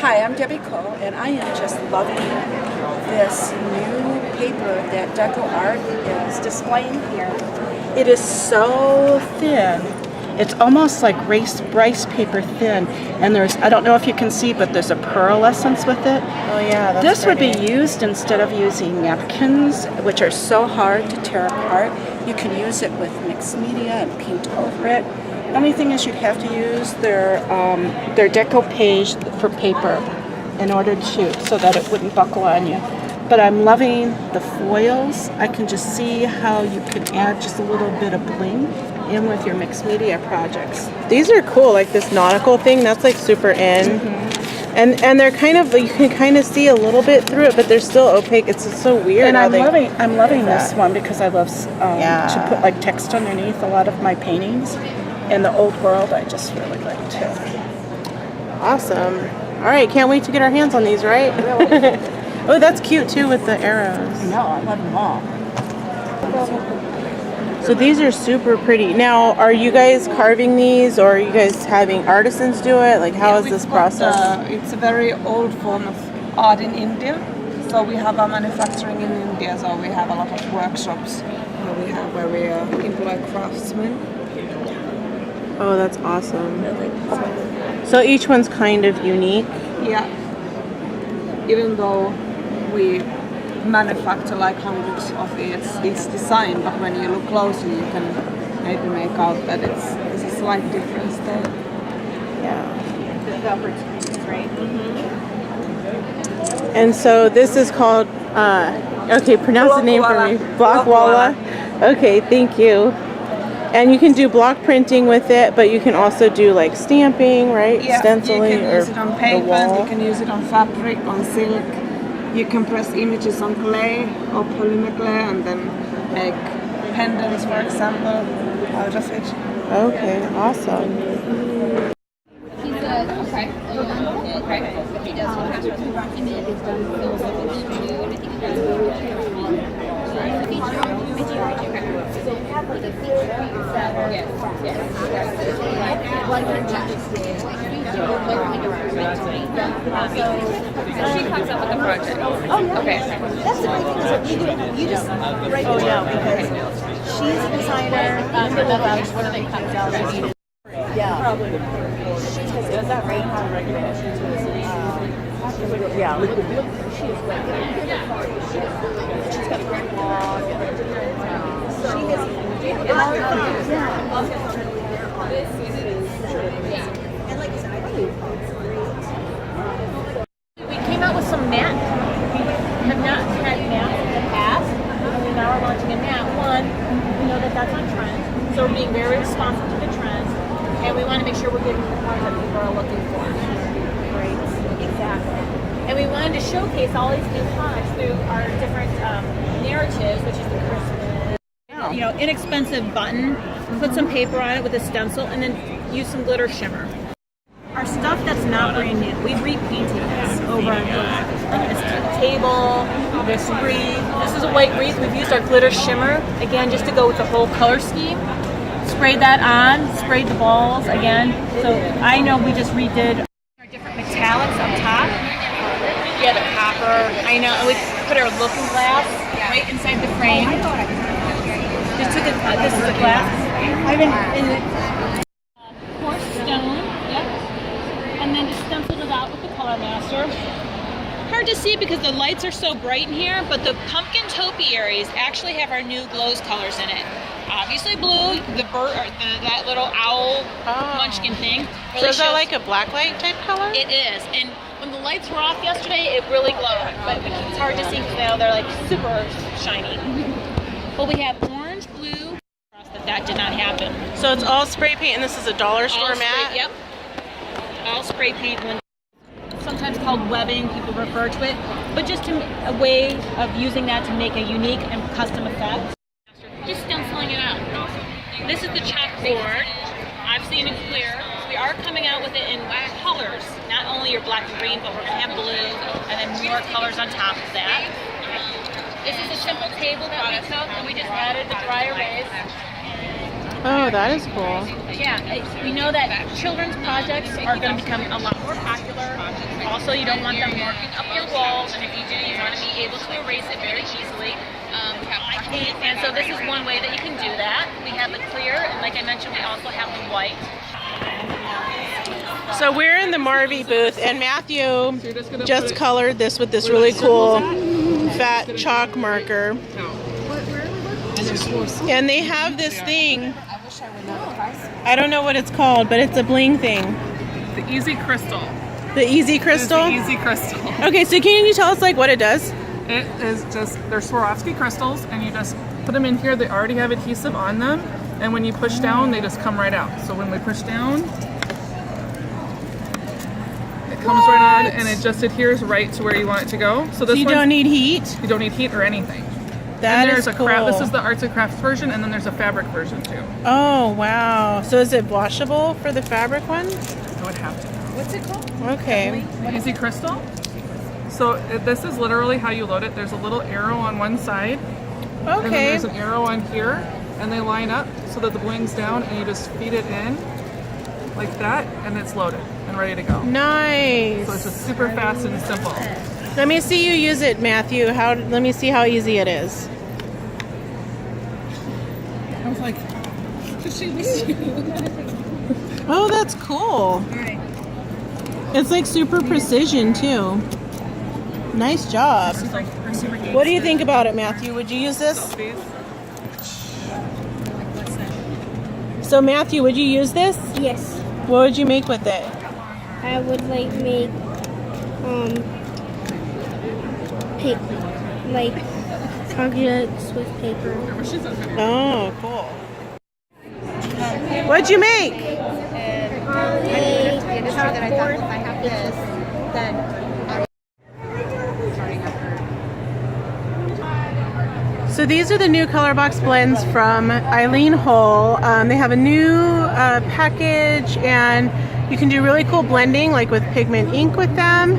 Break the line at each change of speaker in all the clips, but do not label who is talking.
Hi, I'm Debbie Cole, and I am just loving this new paper that Deco Art is displaying here. It is so thin. It's almost like rice paper thin, and there's, I don't know if you can see, but there's a pearlescence with it.
Oh yeah, that's
This
pretty.
would be used instead of using napkins, which are so hard to tear apart. You can use it with mixed media and paint over it. The only thing is you'd have to use their deco page for paper in order to shoot so that it wouldn't buckle on you. But I'm loving the foils. I can just see how you can add just a little bit of bling in with your mixed media projects.
These are cool, like this nautical thing, that's like super in. And they're kind of, you can kind of see a little bit through it, but they're still opaque. It's just so weird.
And
how
I'm loving this one because I love to put like text underneath a lot of my paintings. In the old world, I just really like too.
Awesome. All right, can't wait to get our hands on these, right?
Really?
Oh, that's cute too with the arrows.
No, I love them all.
So these are super pretty. Now, are you guys carving these, or are you guys having artisans do it? Like, how is this process?
It's a very old form of art in India. So we have our manufacturing in India. So we have a lot of workshops where we employ craftsmen.
Oh, that's awesome. So each one's kind of unique.
Yeah. Even though we manufacture like hundreds of each design, but when you look closely, you can maybe make out that there's a slight difference there.
Yeah.
The opportunities, right?
And so this is called, okay, pronounce the name for me. Blockwalla. Okay, thank you. And you can do block printing with it, but you can also do like stamping, right?
Yeah,
Stenciling,
you can use it on paper,
wall.
you can use it on fabric, on silk. You can press images on clay or polymer clay and then make pendants, for example, out of it.
Okay, awesome.
She comes up with the project. Okay.
That's the great thing is that you just write it down because she's a designer.
What do they cut down?
Yeah. Probably. She does that right now. Yeah. She's got a great blog. She and like I said, I think
We came out with some matte. We have not had matte in the past, and we now are launching a matte one. We know that that's on trend, so we're being very responsive to the trends, and we want to make sure we're getting the colors that people are looking for.
great. Exactly.
And we wanted to showcase all these new products through our different narratives, which is the Christmas, you know, inexpensive button. Put some paper on it with a stencil, and then use some glitter shimmer. Our stuff that's not brand new, we've repainted this over and over. Like this table, this wreath. This is a white wreath. We've used our glitter shimmer, again, just to go with the whole color scheme. Sprayed that on, sprayed the balls again. So I know we just redid our different metallics up top. Yeah, the copper. I know, and we put our looking glass right inside the frame. Just took this is a glass. I've been in coarse stone, yep. And then just stenciled it out with the Color Master. Hard to see because the lights are so bright in here, but the pumpkin topiaries actually have our new glows colors in it. Obviously blue, the bird, or that little owl munchkin thing.
So is that like a blacklight type color?
It is, and when the lights were off yesterday, it really glowed, but it's hard to see because now they're like super shiny. But we have orange, blue. That did not happen.
So it's all spray paint, and this is a dollar store mat?
Yep. All spray paint. Sometimes called webbing, people refer to it. But just a way of using that to make a unique and custom effect. Just stenciling it out. This is the chalkboard. I've seen it clear. We are coming out with it in colors. Not only your black and green, but we're going to have blue and then more colors on top of that. This is a simple table that we took and we just added the dry erase.
Oh, that is cool.
Yeah, we know that children's projects are going to become a lot more popular. Also, you don't want them marking up your walls, and if you do, you want to be able to erase it very easily. And so this is one way that you can do that. We have the clear, and like I mentioned, we also have the white.
So we're in the Marvy booth, and Matthew just colored this with this really cool fat chalk marker. And they have this thing. I don't know what it's called, but it's a bling thing.
The Easy Crystal.
The Easy Crystal?
The Easy Crystal.
Okay, so can you tell us like what it does?
It is just, they're Swarovski crystals, and you just put them in here. They already have adhesive on them, and when you push down, they just come right out. So when we push down, it comes right on, and it just adheres right to where you want it to go. So this
You don't need heat?
You don't need heat or anything.
That
and there's
is
a craft.
cool.
This is the arts and crafts version, and then there's a fabric version too.
Oh, wow. So is it washable for the fabric one?
I would have to.
What's it called?
Okay.
Easy Crystal. So this is literally how you load it. There's a little arrow on one side, and then
Okay.
there's an arrow on here, and they line up so that the bling's down, and you just feed it in like that, and it's loaded and ready to go.
Nice.
So it's just super fast and simple.
Let me see you use it, Matthew. Let me see how easy it is.
I was like, does she miss you?
Oh, that's cool. It's like super precision too. Nice job.
It's like super easy.
What do you think about it, Matthew? Would you use this? So Matthew, would you use this?
Yes,
What would you make with it?
I would like make like objects with paper.
Oh, cool. What'd you make?
The industry that I thought if I have this, then
So these are the new color box blends from Eileen Hull. They have a new package, and you can do really cool blending like with pigment ink with them.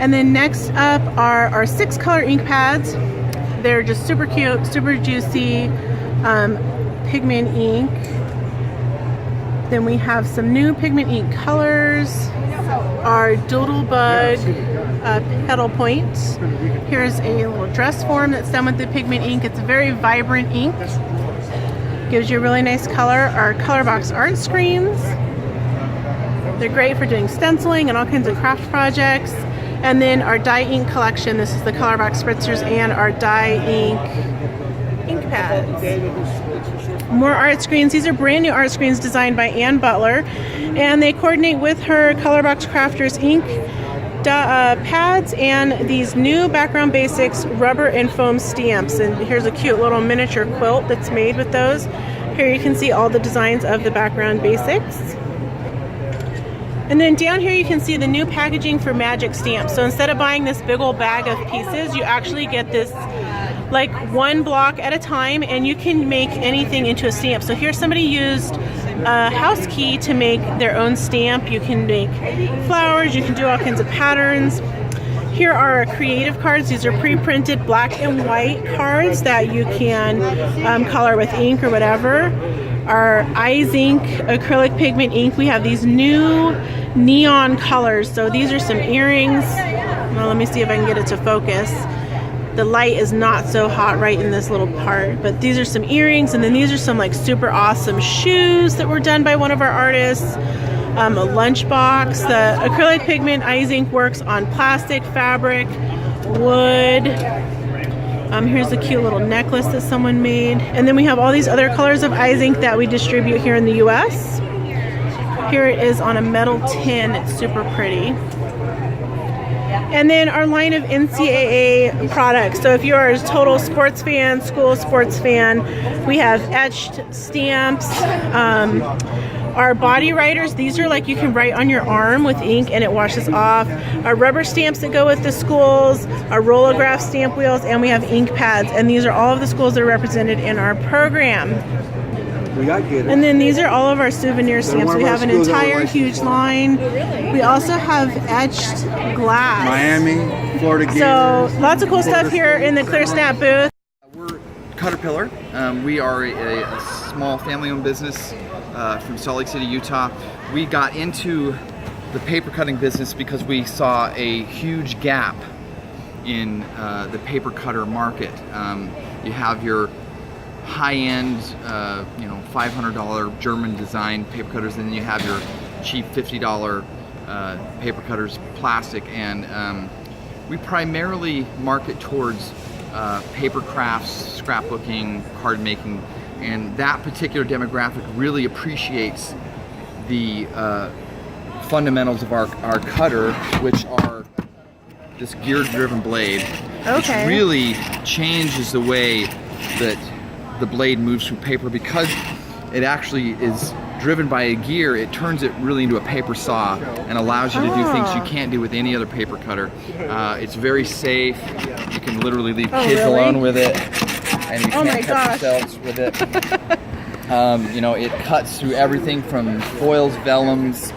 And then next up are our 6 color ink pads. They're just super cute, super juicy pigment ink. Then we have some new pigment ink colors. Our Doodlebug petal point. Here's a little dress form that's done with the pigment ink. It's a very vibrant ink. Gives you a really nice color. Our color box art screens. They're great for doing stenciling and all kinds of craft projects. And then our dye ink collection. This is the color box spritzers and our dye ink pads. More art screens. These are brand new art screens designed by Ann Butler, and they coordinate with her Colorbox Crafters ink pads and these new Background Basics rubber and foam stamps. And here's a cute little miniature quilt that's made with those. Here you can see all the designs of the Background Basics. And then down here you can see the new packaging for Magic Stamps. So instead of buying this big old bag of pieces, you actually get this like one block at a time, and you can make anything into a stamp. So here somebody used a house key to make their own stamp. You can make flowers, you can do all kinds of patterns. Here are our creative cards. These are pre-printed black and white cards that you can color with ink or whatever. Our Eyes Ink acrylic pigment ink. We have these new neon colors. So these are some earrings. Well, let me see if I can get it to focus. The light is not so hot right in this little part, but these are some earrings, and then these are some like super awesome shoes that were done by one of our artists. A lunchbox. The acrylic pigment Eyes Ink works on plastic, fabric, wood. Here's a cute little necklace that someone made. And then we have all these other colors of Eyes Ink that we distribute here in the US. Here it is on a metal tin. It's super pretty. And then our line of NCAA products. So if you're a total sports fan, school sports fan, we have etched stamps. Our body writers, these are like you can write on your arm with ink and it washes off. Our rubber stamps that go with the schools, our rollograph stamp wheels, and we have ink pads. And these are all of the schools that are represented in our program.
We got good.
And then these are all of our souvenir stamps. We have an entire huge line. We also have etched glass.
Miami, Florida Gators.
So lots of cool stuff here in the Clear Snap booth.
We're
Caterpillar. We are a small family-owned business from Salt Lake City, Utah. We got into the paper cutting business because we saw a huge gap in the paper cutter market. You have your high-end, $500 German design paper cutters, and then you have your cheap $50 paper cutters, plastic, and we primarily market towards paper crafts, scrapbooking, card making, and that particular demographic really appreciates the fundamentals of our cutter, which are this gear-driven blade, which really changes the way that the blade moves through paper. Because it actually is driven by a gear, it turns it really into a paper saw and allows you to do things you can't do with any other paper cutter. It's very safe. You can literally leave kids alone with it, and you can't cut yourselves with it. It cuts through everything from foils, vellums,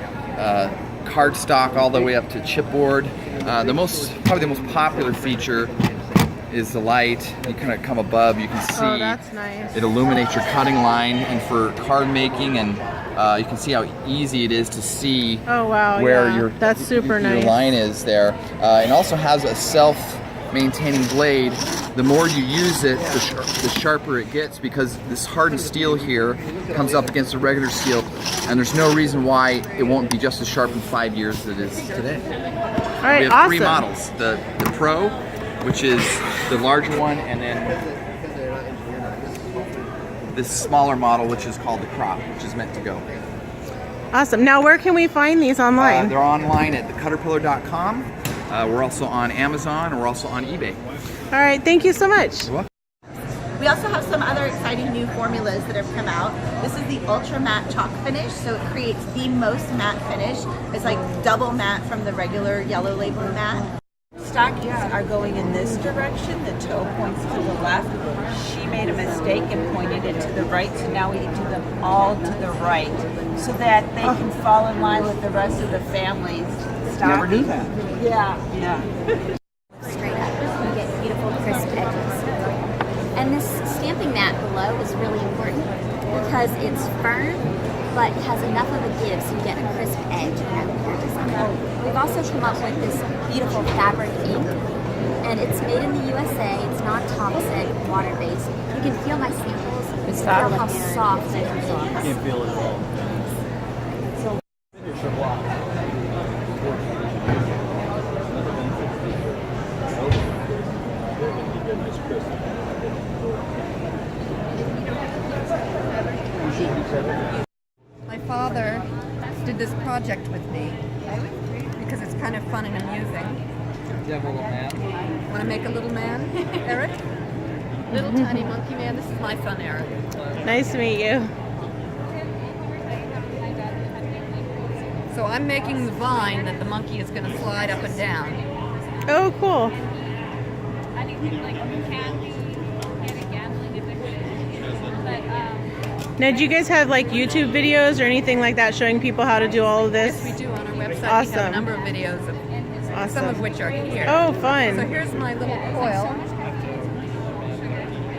cardstock, all the way up to chipboard. Probably the most popular feature is the light. You kind of come above, you can see
that's nice.
It illuminates your cutting line, and for card making, and you can see how easy it is to see where your line is there. It also has a self-maintaining blade. The more you use it, the sharper it gets, because this hardened steel here comes up against the regular steel, and there's no reason why it won't be just as sharp in 5 years as it is today.
All right,
we have 3 models: the Pro, which is the larger one, and then this smaller model, which is called the Crop, which is meant to go.
Awesome. Now, where can we find these online?
They're online at thecaterpillar.com. We're also on Amazon, and we're also on eBay.
All right, thank you so much.
You're welcome.
We also have some other exciting new formulas that have come out. This is the Ultra Matte Chalk Finish, so it creates the most matte finish. It's like double matte from the regular Yellow Label matte.
Stockings are going in this direction. The toe points to the left. She made a mistake and pointed it to the right, so now we do them all to the right so that they can fall in line with the rest of the family's stockings.
Never do that.
Yeah.
Straight up, you get beautiful crisp edges. And this stamping mat below is really important because it's firm but has enough of a give so you get a crisp edge around your design. We've also come up with this beautiful fabric ink, and it's made in the USA. It's not toxic, water-based. You can feel my samples. Feel how soft it is.
You can feel it all.
My father did this project with me because it's kind of fun and amusing.
Do you have a little man?
Want to make a little man, Eric? Little tiny monkey man. This is my son, Eric.
Nice to meet you.
So I'm making the vine that the monkey is going to slide up and down.
Oh, cool. Now, do you guys have like YouTube videos or anything like that showing people how to do all of this?
Yes, we do on our website.
Awesome.
We have a number of videos, some of which are here.
Oh, fun.
So here's my little coil.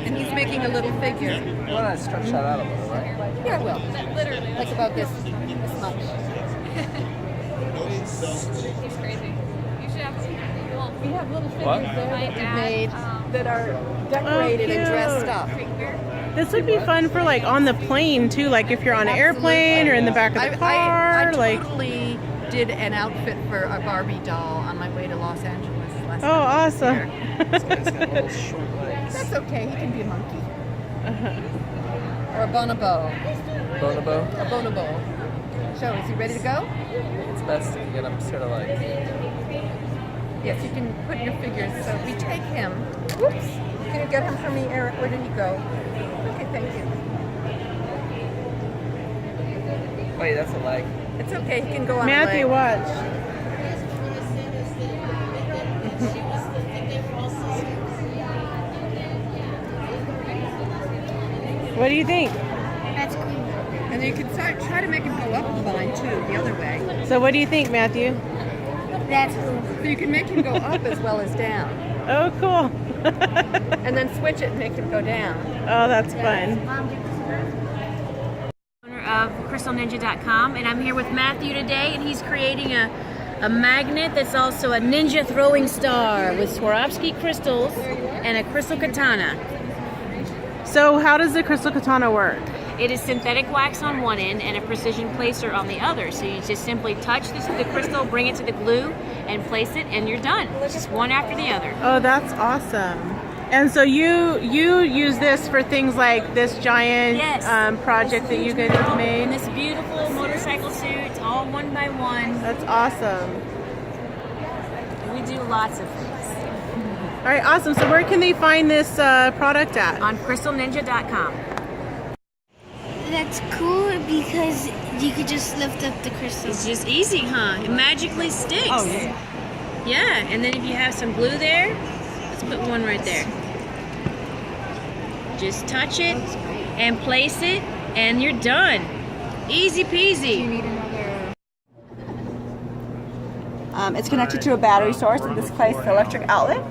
And he's making a little figure.
You want to stretch that out a little, right?
Yeah, I will. Literally. Like about this much.
He's crazy. You should have
We have little figures there that we've made that are decorated and dressed up.
This would be fun for like on the plane too, like if you're on an airplane or in the back of the car.
I totally did an outfit for a Barbie doll on my way to Los Angeles last
Oh, awesome.
That's okay. He can be a monkey. Or a bonobo.
Bonobo?
A bonobo. So, is he ready to go?
It's best to get him sort of like...
Yes, you can put your figures. So we take him. Whoops. Can you get him for me, Eric? Where did he go? Okay, thank you.
Wait, that's a leg.
It's okay. He can go on
Matthew,
a leg.
watch. What do you think?
That's cool. And you can try to make him go up the vine too, the other way.
So what do you think, Matthew?
That's cool. So you can make him go up as well as down.
Oh, cool.
and then switch it and make them go down.
Oh, that's fun.
Owner of crystalninja.com, and I'm here with Matthew today, and he's creating a magnet that's also a ninja throwing star with Swarovski crystals and a crystal katana.
So how does the crystal katana work?
It is synthetic wax on one end and a precision placer on the other. So you just simply touch the crystal, bring it to the glue, and place it, and you're done. It's just one after the other.
Oh, that's awesome. And so you use this for things like this giant project that you guys have made?
And this beautiful motorcycle suit, all one by one.
That's awesome.
We do lots of things.
All right, awesome. So where can they find this product at?
On crystalninja.com.
That's cool because you could just lift up the crystal.
It's just easy, huh? It magically sticks.
Oh, yeah.
Yeah, and then if you have some glue there, let's put one right there. Just touch it and place it, and you're done. Easy peasy.
You need another.
It's connected to a battery source, in this case the electric outlet,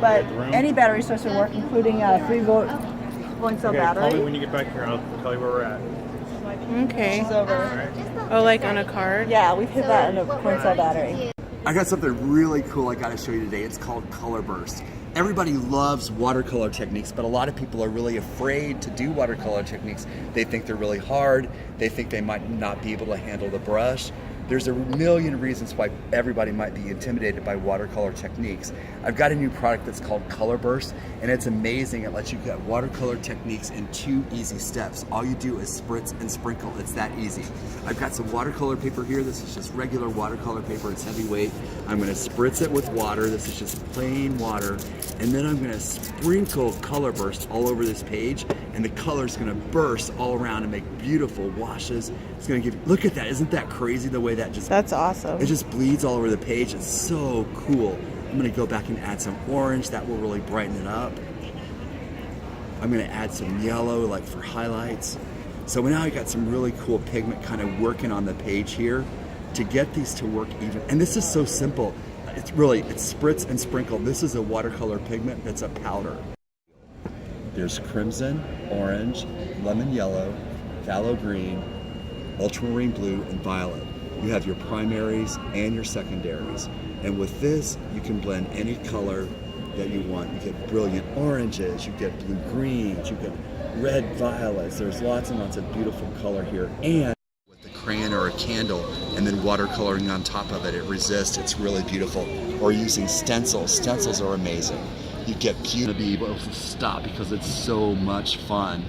but any battery source will work, including a 3-volt coin cell battery.
Call me when you get back here. I'll tell you where we're at.
Okay.
It's over.
Oh, like on a card?
Yeah, we've hit that in a coin cell battery.
I got something really cool I got to show you today. It's called Color Burst. Everybody loves watercolor techniques, but a lot of people are really afraid to do watercolor techniques. They think they're really hard. They think they might not be able to handle the brush. There's a million reasons why everybody might be intimidated by watercolor techniques. I've got a new product that's called Color Burst, and it's amazing. It lets you get watercolor techniques in 2 easy steps. All you do is spritz and sprinkle. It's that easy. I've got some watercolor paper here. This is just regular watercolor paper. It's heavyweight. I'm gonna spritz it with water. This is just plain water. And then I'm gonna sprinkle Color Burst all over this page, and the color's gonna burst all around and make beautiful washes. It's gonna give, look at that, isn't that crazy the way that just...
That's awesome.
It just bleeds all over the page. It's so cool. I'm gonna go back and add some orange. That will really brighten it up. I'm gonna add some yellow, like for highlights. So now I got some really cool pigment kind of working on the page here to get these to work even. And this is so simple. It's spritz and sprinkle. This is a watercolor pigment that's a powder. There's crimson, orange, lemon yellow, phthalo green, ultramarine blue, and violet. You have your primaries and your secondaries. And with this, you can blend any color that you want. You get brilliant oranges, you get blue greens, you get red violets. There's lots and lots of beautiful color here. And with a crayon or a candle and then watercoloring on top of it, it resists. It's really beautiful. Or using stencils. Stencils are amazing. You get beauty to be able to stop because it's so much fun.